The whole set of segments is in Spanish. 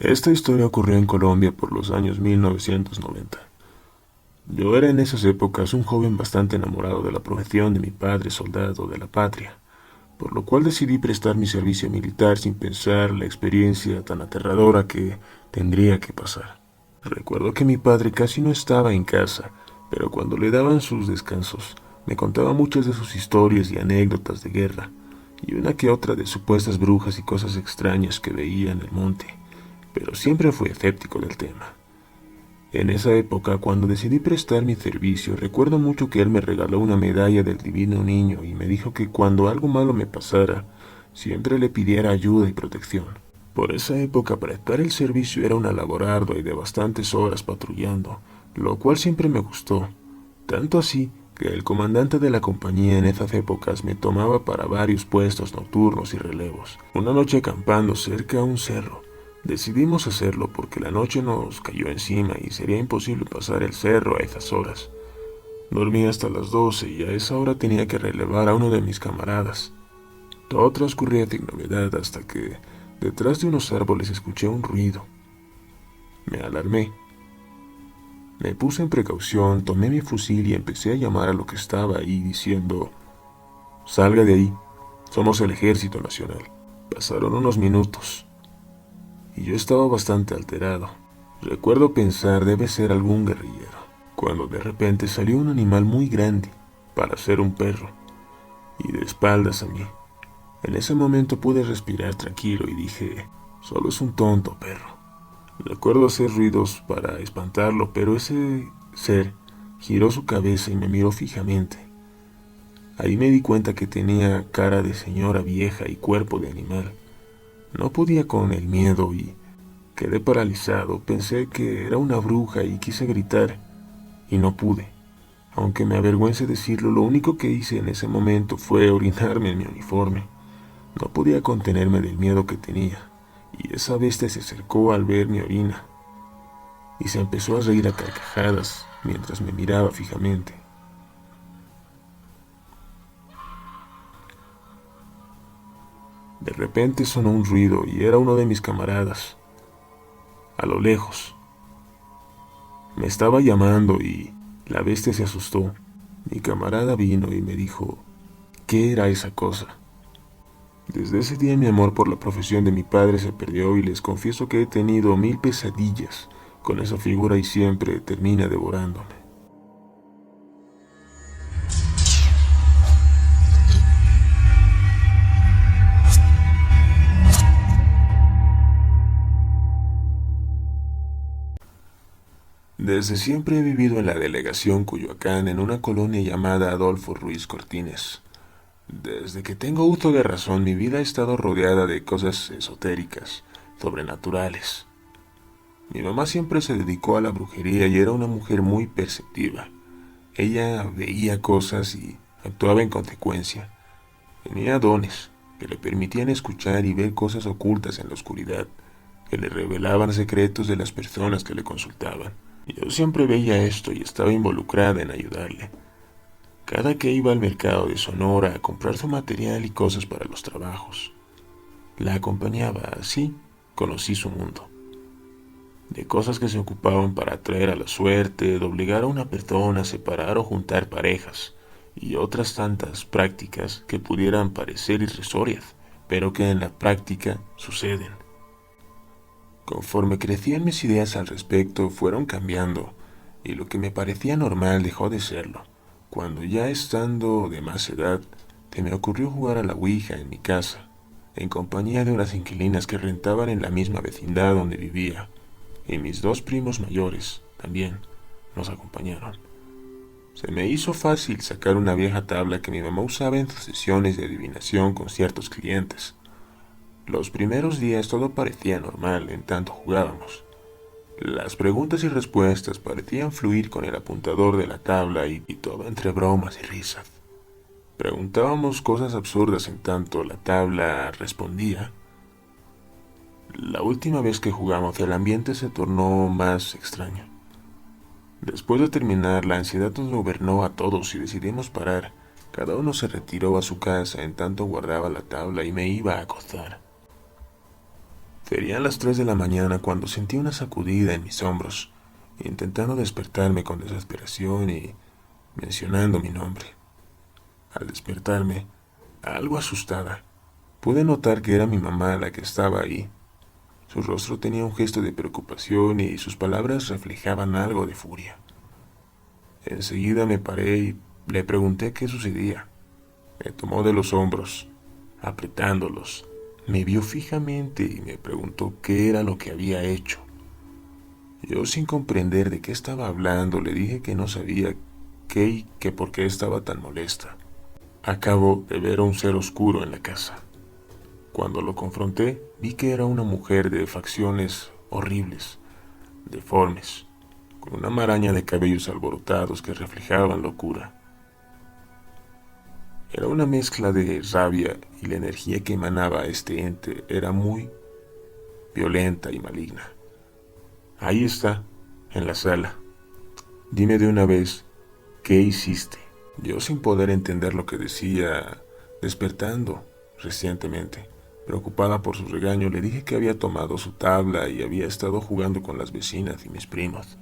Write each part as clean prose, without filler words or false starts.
Esta historia ocurrió en Colombia por los años 1990. Yo era en esas épocas un joven bastante enamorado de la profesión de mi padre, soldado de la patria, por lo cual decidí prestar mi servicio militar sin pensar la experiencia tan aterradora que tendría que pasar. Recuerdo que mi padre casi no estaba en casa, pero cuando le daban sus descansos, me contaba muchas de sus historias y anécdotas de guerra, y una que otra de supuestas brujas y cosas extrañas que veía en el monte, pero siempre fui escéptico del tema. En esa época, cuando decidí prestar mi servicio, recuerdo mucho que él me regaló una medalla del Divino Niño y me dijo que cuando algo malo me pasara, siempre le pidiera ayuda y protección. Por esa época, prestar el servicio era una labor ardua y de bastantes horas patrullando, lo cual siempre me gustó, tanto así que el comandante de la compañía en esas épocas me tomaba para varios puestos nocturnos y relevos. Una noche acampando cerca a un cerro, decidimos hacerlo porque la noche nos cayó encima y sería imposible pasar el cerro a esas horas. Dormí hasta las 12 y a esa hora tenía que relevar a uno de mis camaradas. Todo transcurría sin novedad hasta que, detrás de unos árboles, escuché un ruido. Me alarmé. Me puse en precaución, tomé mi fusil y empecé a llamar a lo que estaba ahí diciendo: «Salga de ahí, somos el Ejército Nacional». Pasaron unos minutos y yo estaba bastante alterado. Recuerdo pensar debe ser algún guerrillero, cuando de repente salió un animal muy grande, para ser un perro, y de espaldas a mí. En ese momento pude respirar tranquilo y dije: «Solo es un tonto perro». Recuerdo hacer ruidos para espantarlo, pero ese ser giró su cabeza y me miró fijamente. Ahí me di cuenta que tenía cara de señora vieja y cuerpo de animal. No podía con el miedo y quedé paralizado. Pensé que era una bruja y quise gritar, y no pude. Aunque me avergüence decirlo, lo único que hice en ese momento fue orinarme en mi uniforme. No podía contenerme del miedo que tenía, y esa bestia se acercó al ver mi orina, y se empezó a reír a carcajadas mientras me miraba fijamente. De repente sonó un ruido y era uno de mis camaradas. A lo lejos. Me estaba llamando y la bestia se asustó. Mi camarada vino y me dijo: «¿Qué era esa cosa?». Desde ese día mi amor por la profesión de mi padre se perdió y les confieso que he tenido 1000 pesadillas con esa figura y siempre termina devorándome. Desde siempre he vivido en la delegación Cuyoacán, en una colonia llamada Adolfo Ruiz Cortines. Desde que tengo uso de razón, mi vida ha estado rodeada de cosas esotéricas, sobrenaturales. Mi mamá siempre se dedicó a la brujería y era una mujer muy perceptiva. Ella veía cosas y actuaba en consecuencia. Tenía dones que le permitían escuchar y ver cosas ocultas en la oscuridad, que le revelaban secretos de las personas que le consultaban. Yo siempre veía esto y estaba involucrada en ayudarle. Cada que iba al mercado de Sonora a comprar su material y cosas para los trabajos, la acompañaba. Así conocí su mundo, de cosas que se ocupaban para atraer a la suerte, de obligar a una persona a separar o juntar parejas, y otras tantas prácticas que pudieran parecer irrisorias, pero que en la práctica suceden. Conforme crecían mis ideas al respecto, fueron cambiando, y lo que me parecía normal dejó de serlo. Cuando ya estando de más edad, se me ocurrió jugar a la Ouija en mi casa, en compañía de unas inquilinas que rentaban en la misma vecindad donde vivía, y mis 2 primos mayores también nos acompañaron. Se me hizo fácil sacar una vieja tabla que mi mamá usaba en sus sesiones de adivinación con ciertos clientes. Los primeros días todo parecía normal en tanto jugábamos. Las preguntas y respuestas parecían fluir con el apuntador de la tabla y todo entre bromas y risas. Preguntábamos cosas absurdas en tanto la tabla respondía. La última vez que jugamos el ambiente se tornó más extraño. Después de terminar, la ansiedad nos gobernó a todos y decidimos parar. Cada uno se retiró a su casa en tanto guardaba la tabla y me iba a acostar. Serían las 3 de la mañana cuando sentí una sacudida en mis hombros, intentando despertarme con desesperación y mencionando mi nombre. Al despertarme, algo asustada, pude notar que era mi mamá la que estaba ahí. Su rostro tenía un gesto de preocupación y sus palabras reflejaban algo de furia. Enseguida me paré y le pregunté qué sucedía. Me tomó de los hombros, apretándolos. Me vio fijamente y me preguntó qué era lo que había hecho. Yo, sin comprender de qué estaba hablando, le dije que no sabía qué y que por qué estaba tan molesta. Acabo de ver a un ser oscuro en la casa. Cuando lo confronté, vi que era una mujer de facciones horribles, deformes, con una maraña de cabellos alborotados que reflejaban locura. Era una mezcla de rabia y la energía que emanaba este ente era muy violenta y maligna. Ahí está, en la sala. Dime de una vez, ¿qué hiciste? Yo, sin poder entender lo que decía, despertando recientemente, preocupada por su regaño, le dije que había tomado su tabla y había estado jugando con las vecinas y mis primos.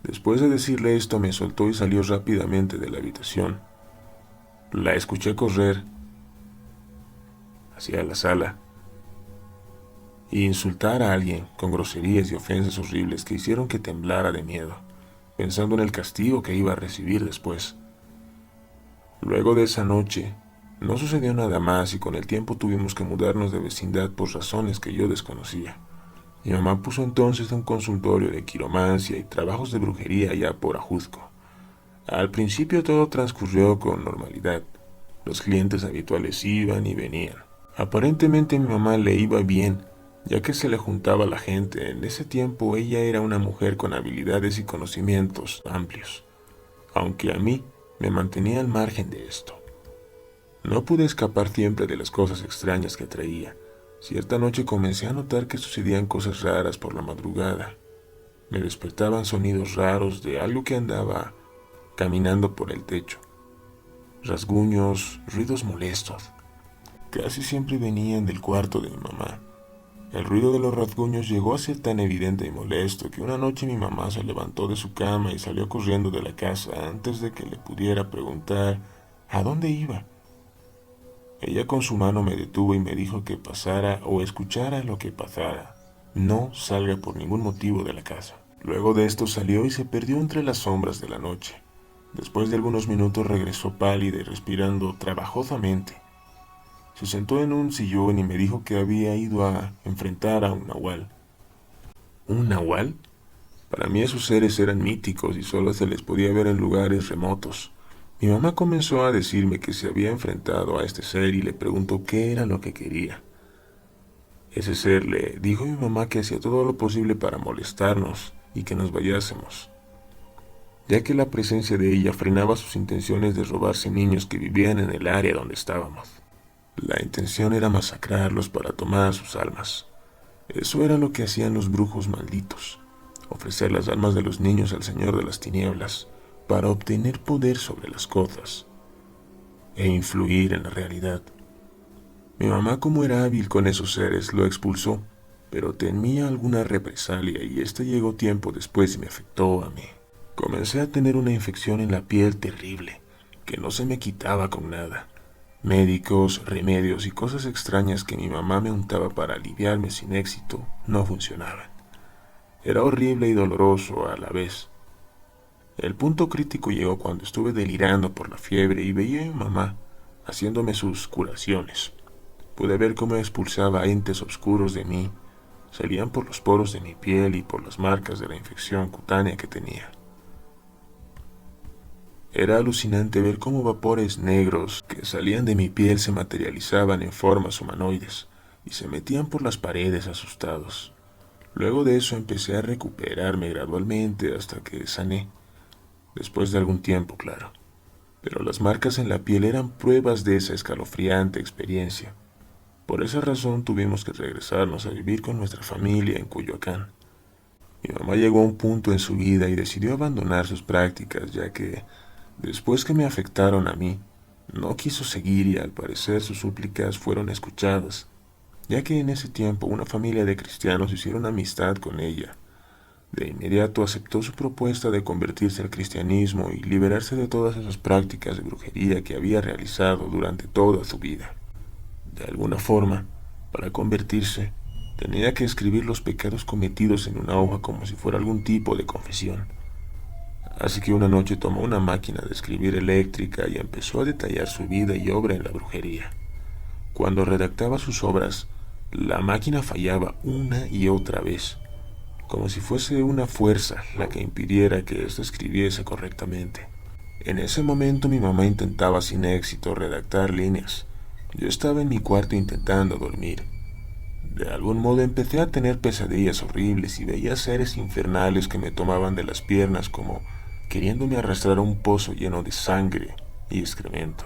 Después de decirle esto, me soltó y salió rápidamente de la habitación. La escuché correr hacia la sala e insultar a alguien con groserías y ofensas horribles que hicieron que temblara de miedo, pensando en el castigo que iba a recibir después. Luego de esa noche, no sucedió nada más y con el tiempo tuvimos que mudarnos de vecindad por razones que yo desconocía. Mi mamá puso entonces un consultorio de quiromancia y trabajos de brujería ya por Ajuzco. Al principio todo transcurrió con normalidad. Los clientes habituales iban y venían. Aparentemente a mi mamá le iba bien, ya que se le juntaba la gente. En ese tiempo ella era una mujer con habilidades y conocimientos amplios, aunque a mí me mantenía al margen de esto. No pude escapar siempre de las cosas extrañas que traía. Cierta noche comencé a notar que sucedían cosas raras por la madrugada. Me despertaban sonidos raros de algo que andaba caminando por el techo. Rasguños, ruidos molestos. Casi siempre venían del cuarto de mi mamá. El ruido de los rasguños llegó a ser tan evidente y molesto que una noche mi mamá se levantó de su cama y salió corriendo de la casa antes de que le pudiera preguntar a dónde iba. Ella con su mano me detuvo y me dijo que pasara o escuchara lo que pasara. No salga por ningún motivo de la casa. Luego de esto salió y se perdió entre las sombras de la noche. Después de algunos minutos regresó pálida y respirando trabajosamente. Se sentó en un sillón y me dijo que había ido a enfrentar a un nahual. ¿Un nahual? Para mí esos seres eran míticos y solo se les podía ver en lugares remotos. Mi mamá comenzó a decirme que se había enfrentado a este ser y le preguntó qué era lo que quería. Ese ser le dijo a mi mamá que hacía todo lo posible para molestarnos y que nos vayásemos, ya que la presencia de ella frenaba sus intenciones de robarse niños que vivían en el área donde estábamos. La intención era masacrarlos para tomar sus almas. Eso era lo que hacían los brujos malditos, ofrecer las almas de los niños al Señor de las Tinieblas para obtener poder sobre las cosas e influir en la realidad. Mi mamá, como era hábil con esos seres, lo expulsó, pero temía alguna represalia y llegó tiempo después y me afectó a mí. Comencé a tener una infección en la piel terrible, que no se me quitaba con nada. Médicos, remedios y cosas extrañas que mi mamá me untaba para aliviarme sin éxito no funcionaban. Era horrible y doloroso a la vez. El punto crítico llegó cuando estuve delirando por la fiebre y veía a mi mamá haciéndome sus curaciones. Pude ver cómo expulsaba entes oscuros de mí. Salían por los poros de mi piel y por las marcas de la infección cutánea que tenía. Era alucinante ver cómo vapores negros que salían de mi piel se materializaban en formas humanoides y se metían por las paredes asustados. Luego de eso empecé a recuperarme gradualmente hasta que sané, después de algún tiempo, claro. Pero las marcas en la piel eran pruebas de esa escalofriante experiencia. Por esa razón tuvimos que regresarnos a vivir con nuestra familia en Coyoacán. Mi mamá llegó a un punto en su vida y decidió abandonar sus prácticas, ya que después que me afectaron a mí, no quiso seguir y al parecer sus súplicas fueron escuchadas. ya que en ese tiempo una familia de cristianos hicieron amistad con ella. De inmediato aceptó su propuesta de convertirse al cristianismo y liberarse de todas esas prácticas de brujería que había realizado durante toda su vida. De alguna forma, para convertirse, tenía que escribir los pecados cometidos en una hoja como si fuera algún tipo de confesión. Así que una noche tomó una máquina de escribir eléctrica y empezó a detallar su vida y obra en la brujería. Cuando redactaba sus obras, la máquina fallaba una y otra vez, como si fuese una fuerza la que impidiera que ésta escribiese correctamente. En ese momento mi mamá intentaba sin éxito redactar líneas. Yo estaba en mi cuarto intentando dormir. De algún modo empecé a tener pesadillas horribles y veía seres infernales que me tomaban de las piernas como queriéndome arrastrar a un pozo lleno de sangre y excremento.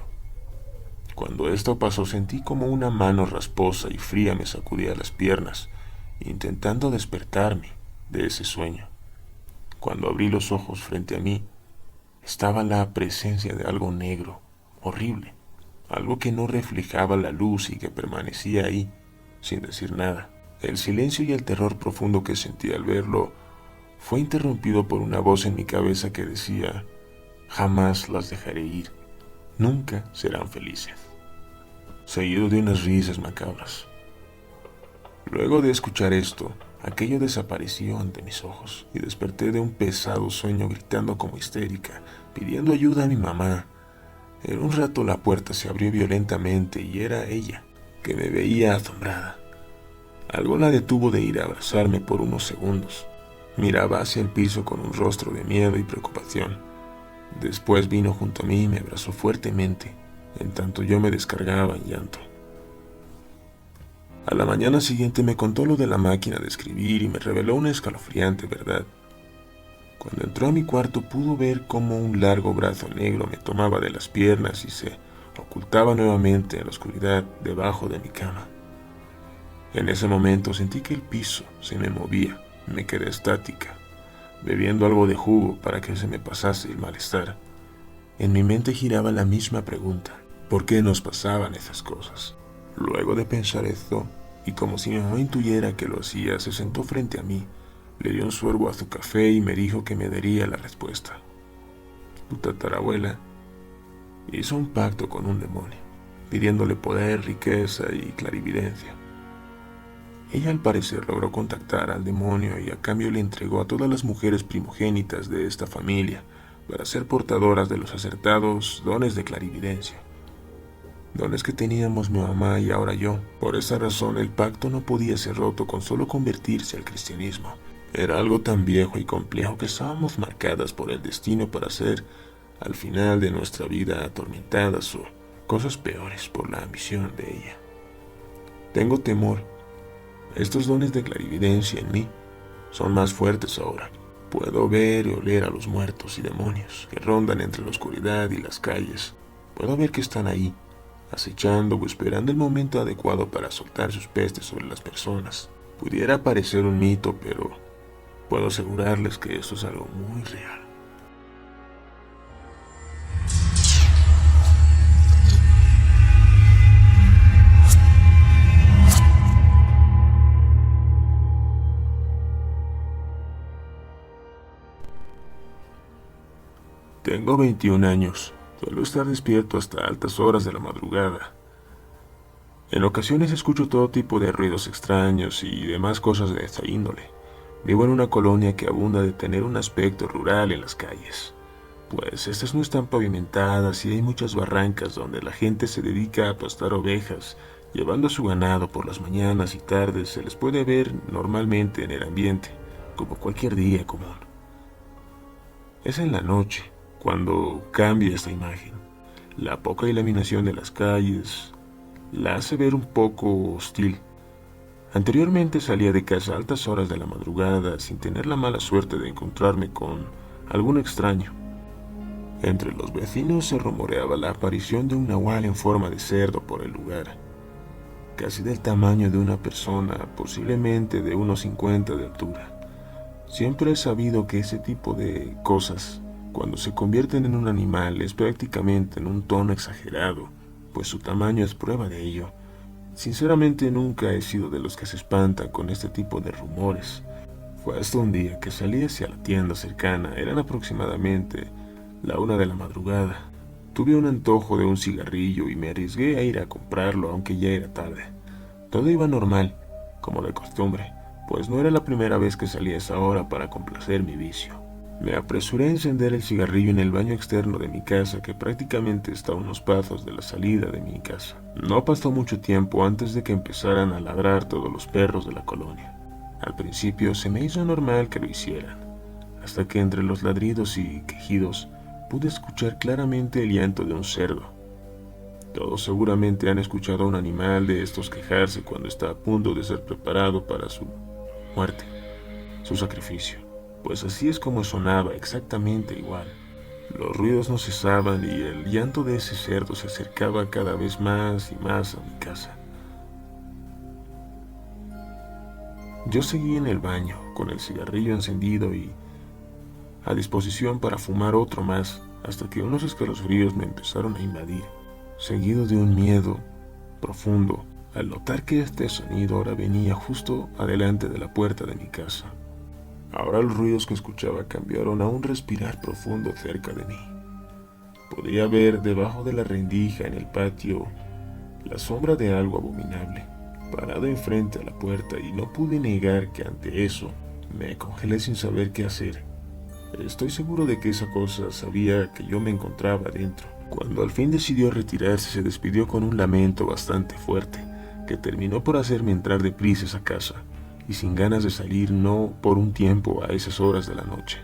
Cuando esto pasó sentí como una mano rasposa y fría me sacudía las piernas, intentando despertarme de ese sueño. Cuando abrí los ojos frente a mí, estaba la presencia de algo negro, horrible, algo que no reflejaba la luz y que permanecía ahí, sin decir nada. El silencio y el terror profundo que sentí al verlo fue interrumpido por una voz en mi cabeza que decía: jamás las dejaré ir, nunca serán felices, seguido de unas risas macabras. Luego de escuchar esto, aquello desapareció ante mis ojos y desperté de un pesado sueño gritando como histérica, pidiendo ayuda a mi mamá. En un rato la puerta se abrió violentamente y era ella, que me veía asombrada. Algo la detuvo de ir a abrazarme por unos segundos. Miraba hacia el piso con un rostro de miedo y preocupación. Después vino junto a mí y me abrazó fuertemente, en tanto yo me descargaba en llanto. A la mañana siguiente me contó lo de la máquina de escribir y me reveló una escalofriante verdad. Cuando entró a mi cuarto pudo ver cómo un largo brazo negro me tomaba de las piernas y se ocultaba nuevamente en la oscuridad debajo de mi cama. En ese momento sentí que el piso se me movía. Me quedé estática, bebiendo algo de jugo para que se me pasase el malestar. En mi mente giraba la misma pregunta: ¿por qué nos pasaban esas cosas? Luego de pensar esto, y como si mi mamá intuyera que lo hacía, se sentó frente a mí, le dio un sorbo a su café y me dijo que me daría la respuesta. Tu tatarabuela hizo un pacto con un demonio, pidiéndole poder, riqueza y clarividencia. Ella al parecer logró contactar al demonio y a cambio le entregó a todas las mujeres primogénitas de esta familia para ser portadoras de los acertados dones de clarividencia. Dones que teníamos mi mamá y ahora yo. Por esa razón el pacto no podía ser roto con solo convertirse al cristianismo. Era algo tan viejo y complejo que estábamos marcadas por el destino para ser, al final de nuestra vida, atormentadas o cosas peores por la ambición de ella. Tengo temor. Estos dones de clarividencia en mí son más fuertes ahora. Puedo ver y oler a los muertos y demonios que rondan entre la oscuridad y las calles. Puedo ver que están ahí, acechando o esperando el momento adecuado para soltar sus pestes sobre las personas. Pudiera parecer un mito, pero puedo asegurarles que esto es algo muy real. Tengo 21 años. Suelo estar despierto hasta altas horas de la madrugada. En ocasiones escucho todo tipo de ruidos extraños y demás cosas de esta índole. Vivo en una colonia que abunda de tener un aspecto rural en las calles, pues estas no están pavimentadas y hay muchas barrancas donde la gente se dedica a pastar ovejas, llevando a su ganado por las mañanas y tardes. Se les puede ver normalmente en el ambiente, como cualquier día común. Es en la noche cuando cambia esta imagen. La poca iluminación de las calles la hace ver un poco hostil. Anteriormente salía de casa a altas horas de la madrugada sin tener la mala suerte de encontrarme con algún extraño. Entre los vecinos se rumoreaba la aparición de un nahual en forma de cerdo por el lugar, casi del tamaño de una persona, posiblemente de unos 50 de altura. Siempre he sabido que ese tipo de cosas, cuando se convierten en un animal, es prácticamente en un tono exagerado, pues su tamaño es prueba de ello. Sinceramente nunca he sido de los que se espantan con este tipo de rumores. Fue hasta un día que salí hacia la tienda cercana, eran aproximadamente la 1 de la madrugada. Tuve un antojo de un cigarrillo y me arriesgué a ir a comprarlo aunque ya era tarde. Todo iba normal, como de costumbre, pues no era la primera vez que salía a esa hora para complacer mi vicio. Me apresuré a encender el cigarrillo en el baño externo de mi casa, que prácticamente está a unos pasos de la salida de mi casa. No pasó mucho tiempo antes de que empezaran a ladrar todos los perros de la colonia. Al principio se me hizo normal que lo hicieran, hasta que entre los ladridos y quejidos pude escuchar claramente el llanto de un cerdo. Todos seguramente han escuchado a un animal de estos quejarse cuando está a punto de ser preparado para su muerte, su sacrificio. Pues así es como sonaba, exactamente igual. Los ruidos no cesaban y el llanto de ese cerdo se acercaba cada vez más y más a mi casa. Yo seguí en el baño, con el cigarrillo encendido y a disposición para fumar otro más, hasta que unos escalofríos me empezaron a invadir, seguido de un miedo profundo al notar que este sonido ahora venía justo adelante de la puerta de mi casa. Ahora los ruidos que escuchaba cambiaron a un respirar profundo cerca de mí. Podía ver debajo de la rendija en el patio la sombra de algo abominable, parado enfrente a la puerta, y no pude negar que ante eso me congelé sin saber qué hacer. Estoy seguro de que esa cosa sabía que yo me encontraba dentro. Cuando al fin decidió retirarse, se despidió con un lamento bastante fuerte, que terminó por hacerme entrar deprisa a esa casa, y sin ganas de salir no por un tiempo a esas horas de la noche.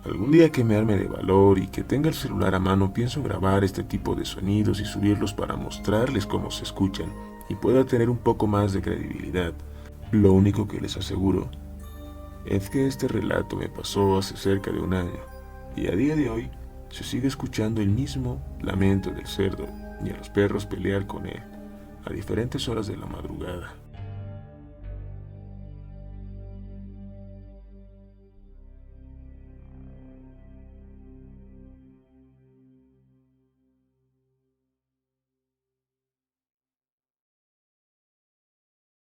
Algún día que me arme de valor y que tenga el celular a mano, pienso grabar este tipo de sonidos y subirlos para mostrarles cómo se escuchan y pueda tener un poco más de credibilidad. Lo único que les aseguro es que este relato me pasó hace cerca de un año y a día de hoy se sigue escuchando el mismo lamento del cerdo y a los perros pelear con él a diferentes horas de la madrugada.